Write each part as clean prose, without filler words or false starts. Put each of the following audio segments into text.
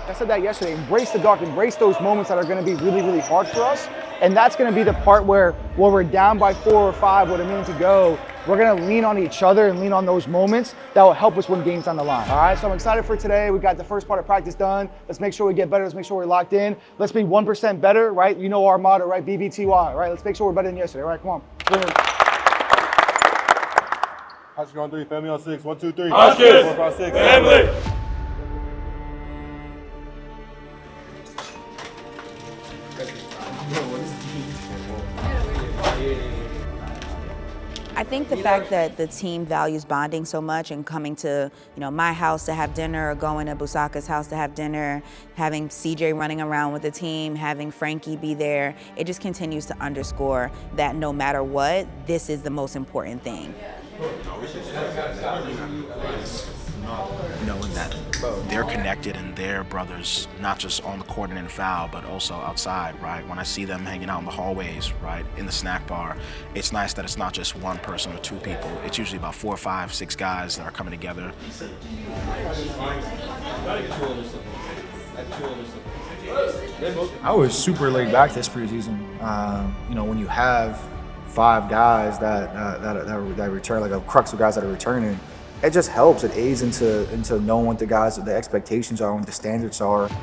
I said that yesterday, embrace the dark, embrace those moments that are gonna be really, really hard for us. And that's gonna be the part where we're down by 4 or 5 with a minute to go, we're gonna lean on each other and lean on those moments that will help us win games down the line. All right, so I'm excited for today. We got the first part of practice done. Let's make sure we get better. Let's make sure we're locked in. Let's be 1% better, right? You know our motto, right? BBTY, right? Let's make sure we're better than yesterday, all right? Come on. Huskers on 3, family on 6. 1, 2, 3. Huskers, 4, 5, 6. family. I think the fact that the team values bonding so much and coming to, my house to have dinner or going to Busaka's house to have dinner, having CJ running around with the team, having Frankie be there, it just continues to underscore that no matter what, this is the most important thing. Knowing that they're connected and they're brothers, not just on the court and in foul, but also outside, right? When I see them hanging out in the hallways, right, in the snack bar, it's nice that it's not just one person or 2 people. It's usually about 4, 5, 6 guys that are coming together. I was super laid back this preseason. When you have 5 guys that return, like a crux of guys that are returning, it just helps. It aids into knowing what the expectations are, what the standards are. To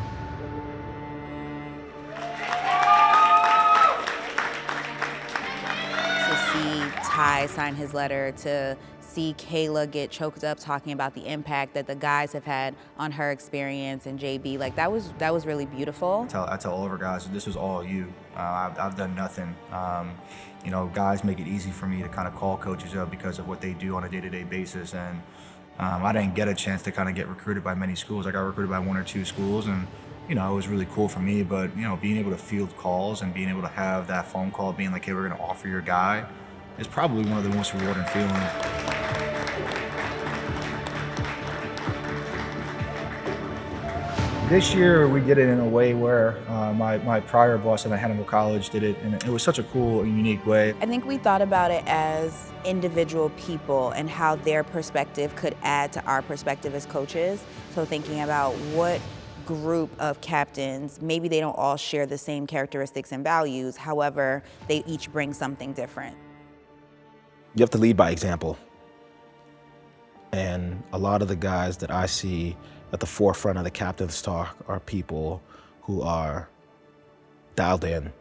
see Ty sign his letter, to see Kayla get choked up talking about the impact that the guys have had on her experience, and JB, like that was really beautiful. I tell all of our guys, this was all you. I've done nothing. Guys make it easy for me to kind of call coaches up because of what they do on a day-to-day basis, and I didn't get a chance to kind of get recruited by many schools. I got recruited by 1 or 2 schools, and it was really cool for me. But being able to field calls and being able to have that phone call, being like, "Hey, we're going to offer your guy," is probably one of the most rewarding feelings. This year we did it in a way where my prior boss at Hannibal College did it, and it was such a cool and unique way. I think we thought about it as individual people and how their perspective could add to our perspective as coaches. So thinking about what group of captains, maybe they don't all share the same characteristics and values, however, they each bring something different. You have to lead by example. And a lot of the guys that I see at the forefront of the captain's talk are people who are dialed in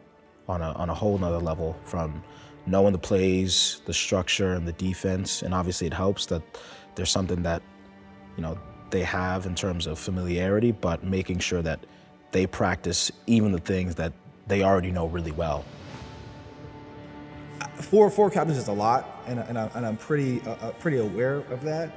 on a whole nother level, from knowing the plays, the structure, and the defense. And obviously it helps that there's something that, they have in terms of familiarity, but making sure that they practice even the things that they already know really well. Four captains is a lot, and I'm pretty aware of that.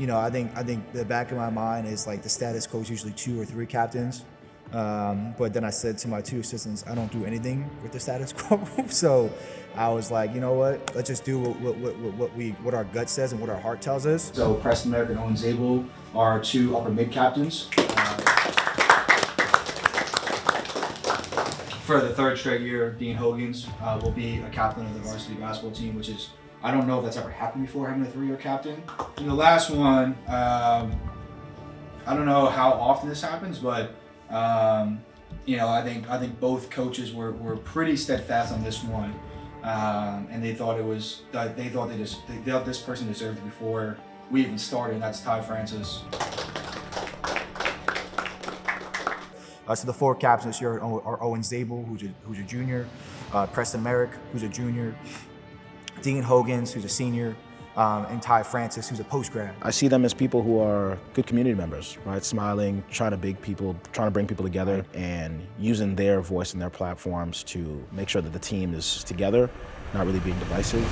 I think the back of my mind is like the status quo is usually 2 or 3 captains. But then I said to my 2 assistants, I don't do anything with the status quo. So I was like, you know what? Let's just do what our gut says and what our heart tells us. So Preston Merrick and Owen Zabel are 2 upper mid captains. For the 3rd straight year, Dean Hogans will be a captain of the varsity basketball team, which is, I don't know if that's ever happened before, having a 3-year captain. And the last one, I don't know how often this happens, but I think both coaches were pretty steadfast on this one, and they thought this person deserved it before we even started, and that's Ty Francis. So the 4 captains this year are Owen Zabel, who's a junior, Preston Merrick, who's a junior, Dean Hogans, who's a senior, and Ty Francis, who's a post-grad. I see them as people who are good community members, right? Smiling, trying to bring people together, and using their voice and their platforms to make sure that the team is together, not really being divisive.